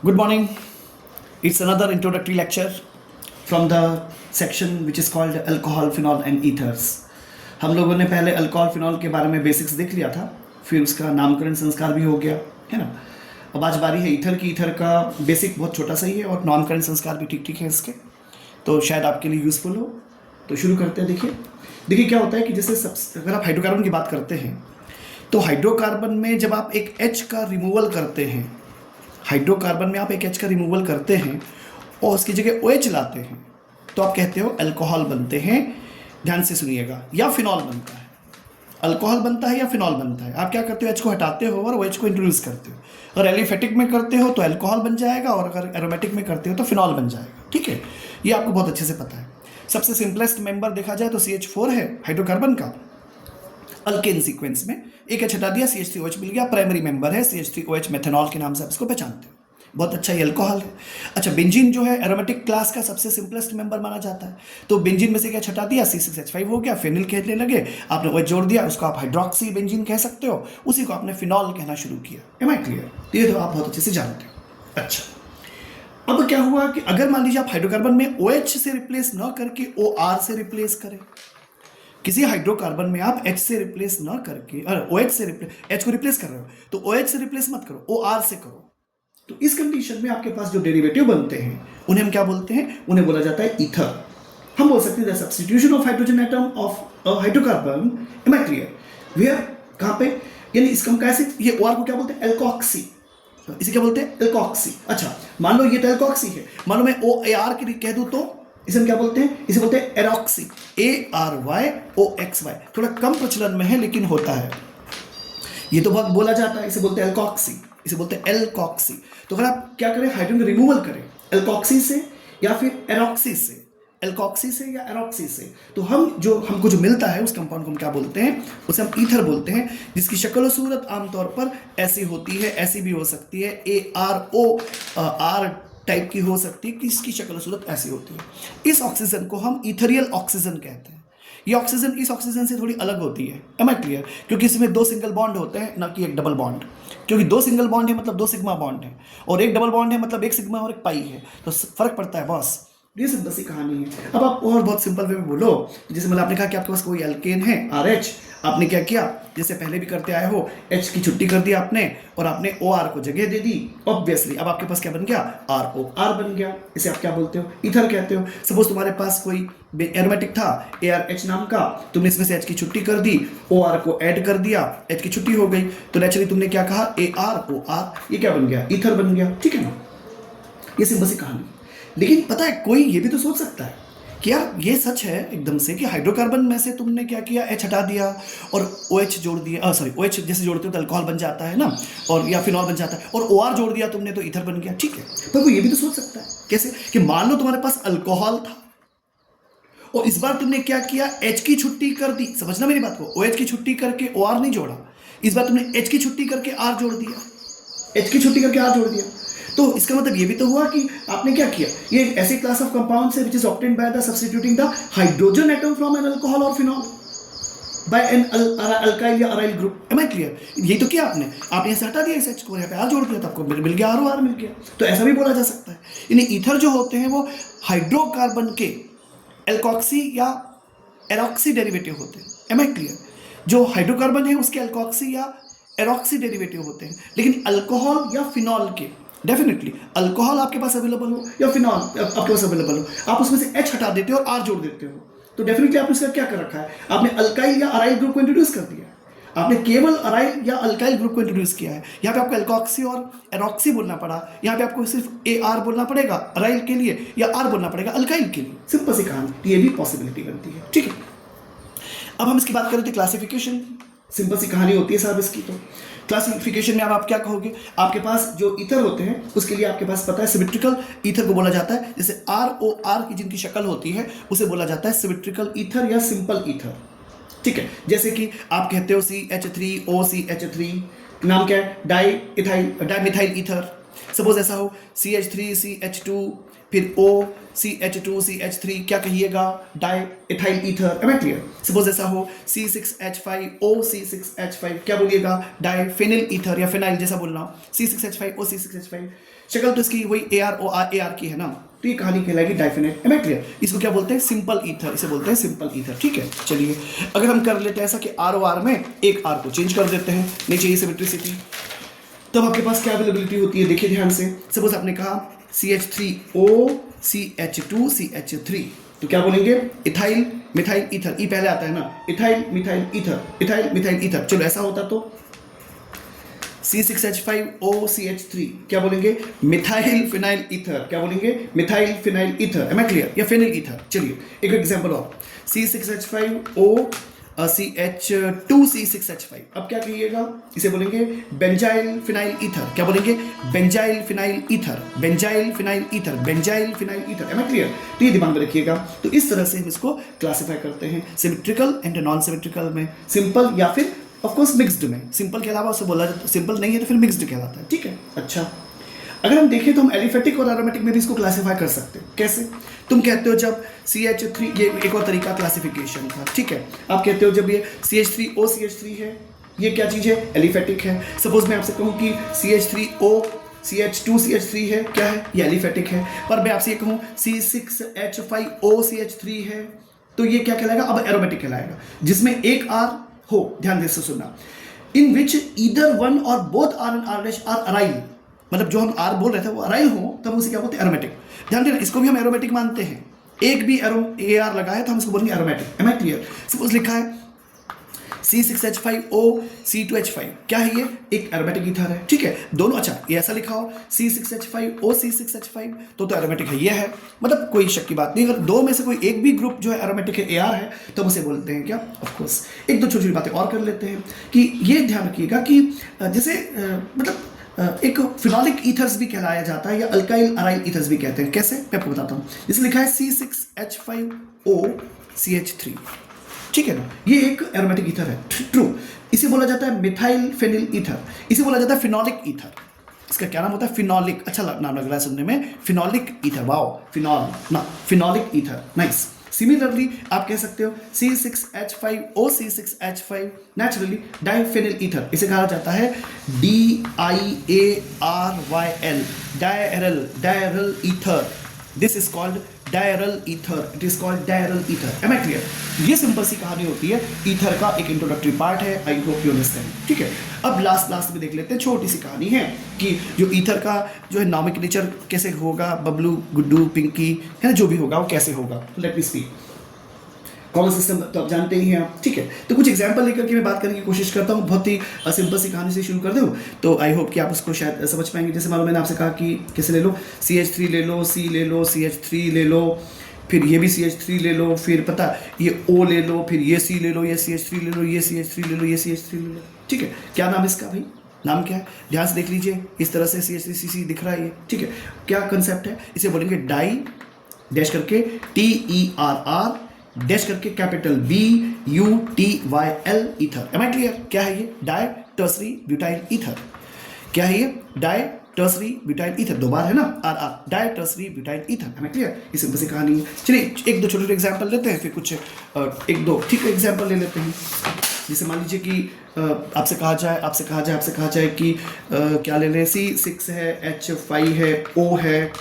Good morning. It's another introductory lecture from the section which is called alcohol, phenol and ethers. हम लोगों ने पहले alcohol phenol के बारे में बेसिक्स देख लिया था, फिर उसका नामकरण संस्कार भी हो गया है ना। अब आज बारी है ईथर की। ईथर का बेसिक बहुत छोटा सा ही है और नामकरण संस्कार भी ठीक ठीक है इसके, तो शायद आपके लिए यूज़फुल हो। तो शुरू करते हैं। देखिए क्या होता है कि जैसे अगर आप हाइड्रोकार्बन की बात करते हैं तो हाइड्रोकार्बन में जब आप एक H का रिमूवल करते हैं, हाइड्रोकार्बन में आप एक H का रिमूवल करते हैं और उसकी जगह OH लाते हैं तो आप कहते हो अल्कोहल बनते हैं। ध्यान से सुनिएगा, या फिनॉल बनता है। अल्कोहल बनता है या फिनॉल बनता है। आप क्या करते हो, H को हटाते हो और OH को इंट्रोड्यूस करते हो। अगर एलिफेटिक में करते हो तो अल्कोहल बन जाएगा और अगर एरोमेटिक में करते हो तो फिनॉल बन जाएगा। ठीक है, ये आपको बहुत अच्छे से पता है। सबसे सिंपलेस्ट मेंबर देखा जाए तो CH4 है हाइड्रोकार्बन का अल्केन सीक्वेंस में। एक H हटा दिया, CH3OH मिल गया। प्राइमरी मेंबर है CH3OH, मेथनॉल के नाम से आप इसको पहचानते हो। बहुत अच्छा, ये अल्कोहल है। अच्छा, बेंजीन जो है एरोमेटिक क्लास का सबसे सिंपलेस्ट मेंबर माना जाता है। तो बेंजीन में से क्या हटा दिया, C6H5 हो गया। फेनिल कहने लगे, आपने OH जोड़ दिया, उसको आप हाइड्रोक्सी बेंजीन कह सकते हो। उसी को आपने फिनॉल कहना शुरू किया। Am I clear? ये तो आप बहुत अच्छे से जानते हो। अच्छा, अब क्या हुआ कि अगर मान लीजिए आप हाइड्रोकार्बन में OH से रिप्लेस न करके OR से रिप्लेस करें, किसी हाइड्रोकार्बन में आप H से रिप्लेस न करके OH से H को रिप्लेस कर रहे हो तो OH से रिप्लेस मत करो, OR से करो। तो इस कंडीशन में आपके पास जो डेरिवेटिव बनते हैं उन्हें हम क्या बोलते हैं, उन्हें बोला जाता है ईथर। हम बोल सकते हैं the substitution of hydrogen atom of hydrocarbon. Am I clear? Where, कहां पे, यानी इसका हम कैसे, ये OR को क्या बोलते हैं, एल्कोक्सी। इसे क्या बोलते हैं, एल्कोक्सी। अच्छा, मान लो ये तो एल्कोक्सी है, मान लो मैं OAR के लिए कह दूं तो इसे हम क्या बोलते हैं, इसे बोलते हैं एरोक्सी। ARYOXY। थोड़ा कम प्रचलन में है लेकिन होता है, ये तो बहुत बोला जाता है। इसे बोलते हैं एल्कोक्सी, इसे बोलते हैं एल्कोक्सी। तो अगर आप क्या करें, हाइड्रोजन रिमूवल करें एल्कोक्सी से या फिर एरोक्सी से, एल्कोक्सी से या एरोक्सी से, तो हमको जो मिलता है उस कंपाउंड को हम क्या बोलते हैं, उसे हम ईथर बोलते हैं, जिसकी शक्ल और सूरत आमतौर पर ऐसी होती है, ऐसी भी हो सकती है, AROR टाइप की हो सकती है, कि इसकी शक्ल सूरत ऐसी होती है। इस ऑक्सीजन को हम इथेरियल ऑक्सीजन कहते हैं। ये ऑक्सीजन इस ऑक्सीजन से थोड़ी अलग होती है। Am I clear? क्योंकि इसमें 2 सिंगल बॉन्ड होते हैं, ना कि एक डबल बॉन्ड। क्योंकि 2 सिंगल बॉन्ड है मतलब 2 सिग्मा बॉन्ड है, और एक डबल बॉन्ड है मतलब 1 सिग्मा और 1 पाई है, तो फर्क पड़ता है बॉस। ये सिंपल सी कहानी है। अब आप और बहुत सिंपल वे में बोलो, जैसे मतलब आपने कहा कि आपके पास कोई अल्केन है RH, आपने क्या किया, जैसे पहले भी करते आए हो, H की छुट्टी कर दी आपने और आपने OR को जगह दे दी। ऑब्वियसली अब आपके पास क्या बन गया, ROR बन गया। इसे आप क्या बोलते हो, ईथर कहते हो। सपोज तुम्हारे पास कोई एरोमेटिक था ARH नाम का, तुमने इसमें से H की छुट्टी कर दी, OR को ऐड कर दिया, H की छुट्टी हो गई, तो नेचुरली तुमने क्या कहा, AROR, ये क्या बन गया, ईथर बन गया। ठीक है ना, ये सिंपल सी कहानी। लेकिन पता है, कोई ये भी तो सोच सकता है कि यार ये सच है एकदम से कि हाइड्रोकार्बन में से तुमने क्या किया, H हटा दिया और OH जोड़ दिया, OH जैसे जोड़ते हो तो अल्कोहल बन जाता है ना, और या फिनॉल बन जाता है, और OR जोड़ दिया तुमने तो ईथर बन गया। ठीक है, पर वो ये भी तो सोच सकता है, कैसे, कि मान लो तुम्हारे पास अल्कोहल था और इस बार तुमने क्या किया, H की छुट्टी कर दी। समझना मेरी बात को, OH की छुट्टी करके OR नहीं जोड़ा, इस बार तुमने H की छुट्टी करके R जोड़ दिया, H की छुट्टी करके R जोड़ दिया। तो इसका मतलब ये भी तो हुआ कि आपने क्या किया, ये ऐसी क्लास ऑफ कंपाउंड है which is obtained by the substituting the hydrogen atom from an alcohol और फिनॉल बाय एन अल्काइल या aryl group. Am I clear? यही तो किया आपने यहाँ से हटा दिया इस H को, यहाँ पे R जोड़ दिया तो आपको मिल गया ROR मिल गया। तो ऐसा भी बोला जा सकता है। यानी ईथर जो होते हैं वो हाइड्रोकार्बन के एल्कोक्सी या एरोक्सी डेरिवेटिव होते हैं। Am I clear? जो हाइड्रोकार्बन है उसके एल्कोक्सी या एरोक्सी डेरिवेटिव होते हैं, लेकिन अल्कोहल या फिनॉल के, डेफिनेटली अल्कोहल आपके पास अवेलेबल हो या फिनॉल आपके पास अवेलेबल हो, आप उसमें से H हटा देते हो और R जोड़ देते हो, तो डेफिनेटली आपने इसका क्या कर रखा है, आपने अल्काइल या अराइल ग्रुप को इंट्रोड्यूस कर दिया है। आपने केवल अराइल या अल्काइल ग्रुप को इंट्रोड्यूस किया है। यहाँ पे आपको एल्कोक्सी और एरोक्सी बोलना पड़ा, यहाँ पे आपको सिर्फ AR बोलना पड़ेगा अराइल के लिए या R बोलना पड़ेगा अल्काइल के लिए। सिंपल सी कहानी, ये भी पॉसिबिलिटी बनती है। ठीक है, अब हम इसकी बात करें तो क्लासिफिकेशन, सिंपल सी कहानी होती है साहब इसकी। तो क्लासिफिकेशन में अब आप क्या कहोगे, आपके पास जो ईथर होते हैं उसके लिए आपके पास पता है सिमेट्रिकल ईथर को बोला जाता है। जैसे ROR की जिनकी शक्ल होती है उसे बोला जाता है सिमेट्रिकल ईथर या सिंपल ईथर। ठीक है, जैसे कि आप कहते हो CH3OCH3, नाम क्या है, डाई मिथाइल ईथर, सपोज ऐसा हो CH3CH2 फिर O CH2CH3 क्या कहिएगा, diethyl ether. Am I clear? Suppose ऐसा हो C6H5O C6H5 क्या बोलिएगा, डाई फेनिल ईथर या फिनाइल जैसा बोलना, C6H5O C6H5। शक्ल तो इसकी वही AR की है ना, तो ये कहानी कहलाएगी डाइफिनाइल। M I clear? इसको क्या बोलते हैं, सिंपल ईथर, इसे बोलते हैं सिंपल ईथर। ठीक है, चलिए अगर हम कर लेते हैं ऐसा कि ROR में एक R को चेंज कर देते हैं, नहीं चाहिए सिमेट्रिसिटी, तब आपके पास क्या अवेलेबिलिटी होती है, देखिए ध्यान से। सपोज आपने कहा CH3O CH2 CH3, तो क्या बोलेंगे, इथाइल मिथाइल ईथर, ई पहले आता है ना, ethyl methyl ether, ethyl methyl ether. चलो ऐसा होता तो C6H5O CH3 क्या बोलेंगे, मिथाइल फिनाइल ईथर, क्या बोलेंगे, methyl phenyl ether. Am I clear? या फिनिल ईथर। चलिए एक एग्जांपल और, C6H5O CH2 C6H5, अब क्या कहिएगा, इसे बोलेंगे बेंजाइल फिनाइल ईथर। क्या बोलेंगे, benzyl phenyl ether, benzyl phenyl ether, benzyl phenyl ether. Am I clear? तो ये दिमाग में रखिएगा। तो इस तरह से हम इसको क्लासिफाई करते हैं, सिमेट्रिकल एंड नॉन सिमेट्रिकल में, सिंपल या फिर ऑफकोर्स मिक्स्ड में। सिंपल के अलावा उसे बोला जाता, सिंपल नहीं है तो फिर मिक्स्ड कहलाता है। ठीक है, अच्छा अगर हम देखें तो हम एलिफेटिक और एरोमेटिक में भी इसको क्लासिफाई कर सकते हैं। कैसे? तुम कहते हो जब CH3, ये एक और तरीका क्लासिफिकेशन था। ठीक है, आप कहते हो जब ये CH3O CH3 है, ये क्या चीज़ है, एलिफेटिक है। सपोज मैं आपसे कहूँ कि CH3O CH2 CH3 है, क्या है, ये एलिफेटिक है। पर मैं आपसे ये कहूँ C6H5O CH3 है, तो ये क्या कहलाएगा, अब एरोमेटिक कहलाएगा, जिसमें एक R हो। ध्यान दे से सुनना, in which either one or both R and R' are aryl, मतलब जो हम R बोल रहे थे वो अराइल हो, तब उसे क्या बोलते हैं, एरोमेटिक। ध्यान देना, इसको भी हम एरोमेटिक मानते हैं। एक भी AR लगा है तो हम इसको बोलेंगे aromatic. Am I clear? Suppose लिखा है C6H5O C2H5, क्या है ये, एक एरोमेटिक ईथर है। ठीक है, दोनों, अच्छा ये ऐसा लिखा हो C6H5O C6H5 तो एरोमेटिक है, ये है, मतलब कोई शक की बात नहीं। अगर दो में से कोई एक भी ग्रुप जो है एरोमेटिक है, AR है, तो हम उसे बोलते हैं क्या, ऑफकोर्स। एक दो छोटी छोटी बातें और कर लेते हैं कि ये ध्यान रखिएगा कि जैसे मतलब एक फिनॉलिक ईथर्स भी कहलाया जाता है, या अल्काइल अराइल ईथर्स भी कहते हैं। कैसे, मैं आपको बताता हूँ। जैसे लिखा है C6H5O CH3, ठीक है ना, ये एक एरोमेटिक ईथर है, ट्रू। इसे बोला जाता है मिथाइल फेनिल ईथर, इसे बोला जाता है फिनॉलिक ईथर। इसका क्या नाम होता है, फिनॉलिक। अच्छा नाम लग रहा है सुनने में, फिनॉलिक ईथर, वाओ, फिनॉल ना, फिनॉलिक ईथर, नाइस। सिमिलरली आप कह सकते हो C6H5O C6H5 naturally diphenyl ether, इसे कहा जाता है DIARYL, diaryl ether. This is called diaryl ether, it is called diaryl ether. Am I clear? ये सिंपल सी कहानी होती है, ईथर का एक इंट्रोडक्टरी पार्ट है। I hope you understand. ठीक है, अब लास्ट में देख लेते हैं, छोटी सी कहानी है कि जो ईथर का जो है नॉमिक नेचर कैसे होगा, बबलू गुड्डू पिंकी है ना, जो भी होगा वो कैसे होगा। Let me speak. Common system तो आप जानते ही हैं आप। ठीक है, तो कुछ एग्जांपल लेकर के मैं बात करने की कोशिश करता हूँ, बहुत ही सिंपल सी कहानी से शुरू कर दूँ, तो आई होप कि आप उसको शायद समझ पाएंगे। जैसे मानो मैंने आपसे कहा कि कैसे ले लो, CH3 ले लो, C ले लो, CH3 ले लो, फिर ये भी CH3 ले लो, फिर पता ये O ले लो, फिर ये C ले लो, ये CH3 ले लो, ये CH3 ले लो, ये CH3 ले लो। ठीक है, क्या नाम इसका भाई, नाम क्या है, ध्यान से देख लीजिए, इस तरह से CH3CC दिख रहा है ये। ठीक है, क्या कंसेप्ट है, इसे बोलेंगे डाई डैश करके TERR डैश करके capital BUTYL ether. Am I clear? क्या है ये, डाई टर्सरी ब्यूटाइल ईथर। क्या है ये, डाई टर्सरी ब्यूटाइल ईथर, दो बार है ना, RR, di tertiary butyl ether. Am I clear? ये सिंपल सी कहानी है। चलिए एक दो छोटे एग्जाम्पल लेते हैं, फिर कुछ एक दो ठीक एग्जाम्पल ले लेते हैं। जैसे मान लीजिए कि आपसे कहा जाए कि क्या ले लें, C6 है, H5 है, O है,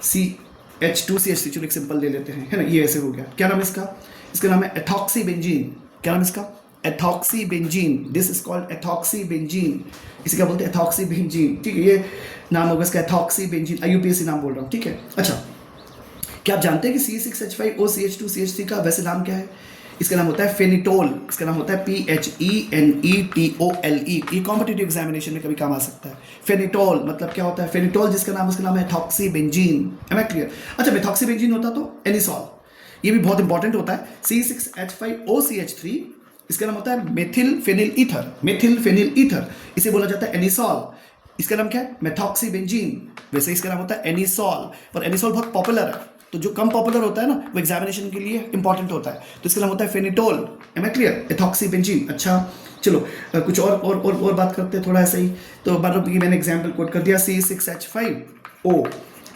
CH2 CH3, चलो एक सिंपल ले लेते हैं, है ना, ये ऐसे हो गया। क्या नाम है इसका, इसका नाम है एथॉक्सी बेंजीन। क्या नाम है इसका, ethoxy benzene. This is called ethoxy benzene, इसे क्या बोलते हैं, एथॉक्सी बेंजीन। ठीक है, ये नाम होगा इसका, एथॉक्सी बेंजीन। IUPAC नाम बोल रहा हूँ। ठीक है, अच्छा क्या आप जानते हैं कि C6H5O CH2 CH3 का वैसे नाम क्या है, इसका नाम होता है फेनिटोल, इसका नाम होता है PHENETOLE। ये कॉम्पिटिटिव एग्जामिनेशन में कभी काम आ सकता है। फेनिटोल मतलब क्या होता है, फेनिटोल जिसका नाम, उसका नाम है ethoxy benzene. Am I clear? अच्छा मेथॉक्सी बेंजीन होता तो एनिसॉल, ये भी बहुत इंपॉर्टेंट होता है। C6H5O CH3, इसका नाम होता है methyl phenyl ether, methyl phenyl ether, इसे बोला जाता है एनिसॉल। इसका नाम क्या है, मेथॉक्सी बेंजीन। वैसे इसका नाम होता है एनिसॉल, पर एनिसॉल बहुत पॉपुलर है, तो जो कम पॉपुलर होता है ना वो एग्जामिनेशन के लिए इंपॉर्टेंट होता है, तो इसका नाम होता है phenetole. Am I clear? Ethoxy benzene. अच्छा चलो कुछ और बात करते हैं थोड़ा ऐसा ही। तो मान लो कि मैंने एग्जाम्पल कोट कर दिया C6H5O,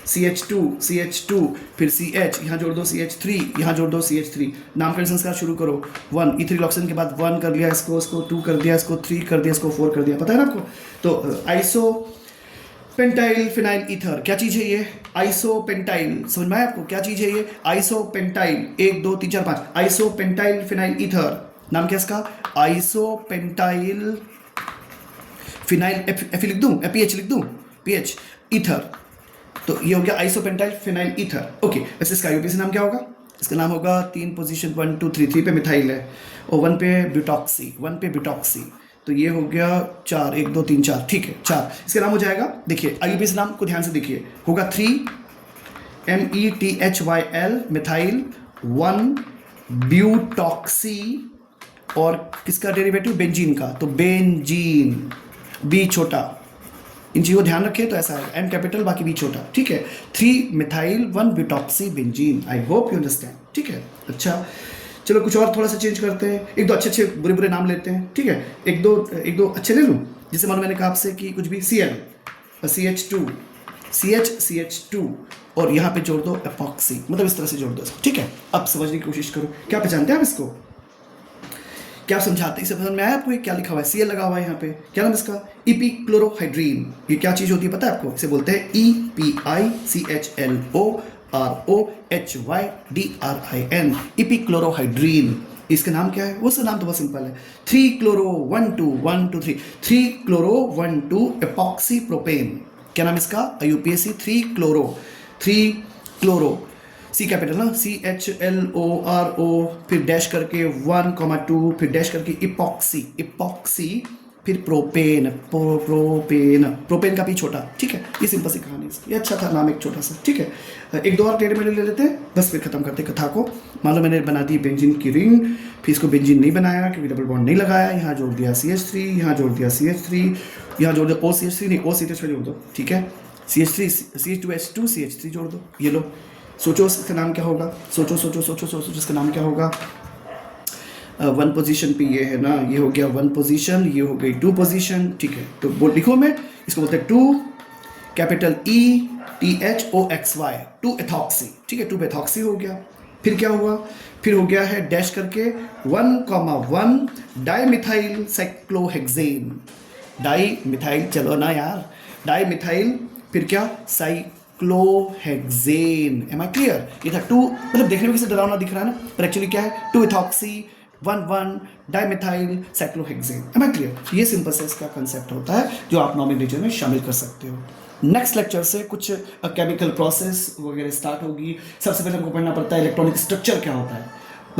CH2 फिर CH, यहाँ जोड़ दो CH3, यहाँ जोड़ दो CH3, नामकरण संस्कार शुरू करो। 1 इथाइलोक्सेन के बाद 1 कर लिया इसको 2 कर दिया इसको, 3 कर दिया इसको, 4 कर दिया, पता है ना आपको। तो आइसोपेंटाइल फिनाइल ईथर, क्या चीज़ है ये? आइसोपेंटाइल, समझ में आया आपको क्या चीज़ है ये? आइसोपेंटाइल, 1 2 3 4 5, आइसोपेंटाइल फिनाइल ईथर, नाम क्या इसका? आइसोपेंटाइल फिनाइल, एफ लिख दूं, पीएच लिख दूं, पीएच ईथर। तो ये हो गया आइसोपेंटाइल फिनाइल ईथर। ओके, वैसे इसका आईयूपीएसी नाम क्या होगा? इसका नाम होगा 3 पोजीशन 1 2 3 पे मिथाइल है और 1 पे ब्यूटॉक्सी, तो ये हो गया 4, 1 2 3 4, ठीक है 4, इसका नाम हो जाएगा। देखिए आईयूपीएसी नाम को ध्यान से देखिए, होगा 3 METHYL मिथाइल 1 ब्यूटॉक्सी और किसका डेरिवेटिव? बेंजीन का, तो बेंजीन, बी छोटा, इन चीज़ों को ध्यान रखें। तो ऐसा है एम कैपिटल बाकी बी छोटा, ठीक है। 3 methyl 1 butoxy benzene, I hope you understand, ठीक है। अच्छा चलो कुछ और थोड़ा सा चेंज करते हैं, एक दो अच्छे बुरे नाम लेते हैं, ठीक है। एक दो अच्छे ले लूँ, जैसे मानो मैंने कहा आपसे कि कुछ भी Cl, CH2, CH2 और यहाँ पे जोड़ दो एपॉक्सी, मतलब इस तरह से जोड़ दो इसको, ठीक है। अब समझने की कोशिश करो, क्या पहचानते हैं आप इसको? क्या समझाते हैं? इसे समझ में आया आपको? क्या लिखा हुआ है? Cl लगा हुआ है यहाँ पे, क्या नाम इसका? इपीक्लोरोहाइड्रीन। ये क्या चीज़ होती है पता है आपको? इसे बोलते हैं EPICHLOROHYDRIN, इपीक्लोरोहाइड्रीन। इसका नाम क्या है? उसका नाम तो बहुत सिंपल है, 3 क्लोरो 1 2 1 2 3, 3 क्लोरो 1 2 एपॉक्सी प्रोपेन। क्या नाम इसका? आईयूपीएसी 3 क्लोरो, सी कैपिटल ना, CHLORO, फिर डैश करके 1,2, फिर डैश करके इपॉक्सी, फिर प्रोपेन का भी छोटा, ठीक है। ये सिंपल सी कहानी इसकी, ये अच्छा था नाम एक छोटा सा, ठीक है। एक दो और टेढ़े मेढ़े ले लेते हैं, बस फिर खत्म करते कथा को। मान लो मैंने बना दी बेंजीन की रिंग, फिर इसको बेंजीन नहीं बनाया क्योंकि डबल बॉन्ड नहीं लगाया, यहाँ जोड़ दिया CH3, यहाँ जोड़ दिया CH3, यहाँ जोड़ दिया OCH3, नहीं OCH3 जोड़ दो, ठीक है। CH3 CH2H2 CH3 जोड़ दो, ये लो। सोचो इसका नाम क्या होगा? सोचो इसका नाम क्या होगा? 1 पोजीशन पे ये है ना, ये हो गया 1 पोजीशन, ये हो गई 2 पोजीशन, ठीक है। तो लिखो मैं इसको बोलते हैं 2 कैपिटल ETHOXY, 2 एथॉक्सी, ठीक है। 2 एथॉक्सी हो गया। फिर क्या हुआ? फिर हो गया है डैश करके 1,1 डाईमिथाइल साइक्लोहेक्सेन, डाईमिथाइल, चलो ना यार, डाईमिथाइल, फिर क्या? साइक्लोहेक्सेन। Am I clear? ये था 2, मतलब देखने में किसी डरावना दिख रहा है ना, पर एक्चुअली क्या है? 2 ethoxy 1,1 dimethyl cyclohexane. Am I clear? ये सिंपल से इसका कंसेप्ट होता है जो आप नॉमिनेचर में शामिल कर सकते हो। नेक्स्ट लेक्चर से कुछ केमिकल प्रोसेस वगैरह स्टार्ट होगी। सबसे पहले हमको पढ़ना पड़ता है इलेक्ट्रॉनिक स्ट्रक्चर क्या होता है,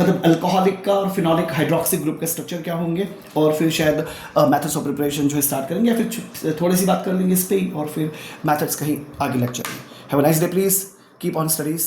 मतलब अल्कोहलिक का और फिनॉलिक हाइड्रोक्सी ग्रुप का स्ट्रक्चर क्या होंगे, और फिर शायद मेथड्स ऑफ प्रिपरेशन जो है स्टार्ट करेंगे, या फिर थोड़ी सी बात कर लेंगे इस पर ही, और फिर मेथड्स कहीं आगे लेक्चर में। Have a nice day, please keep on studies.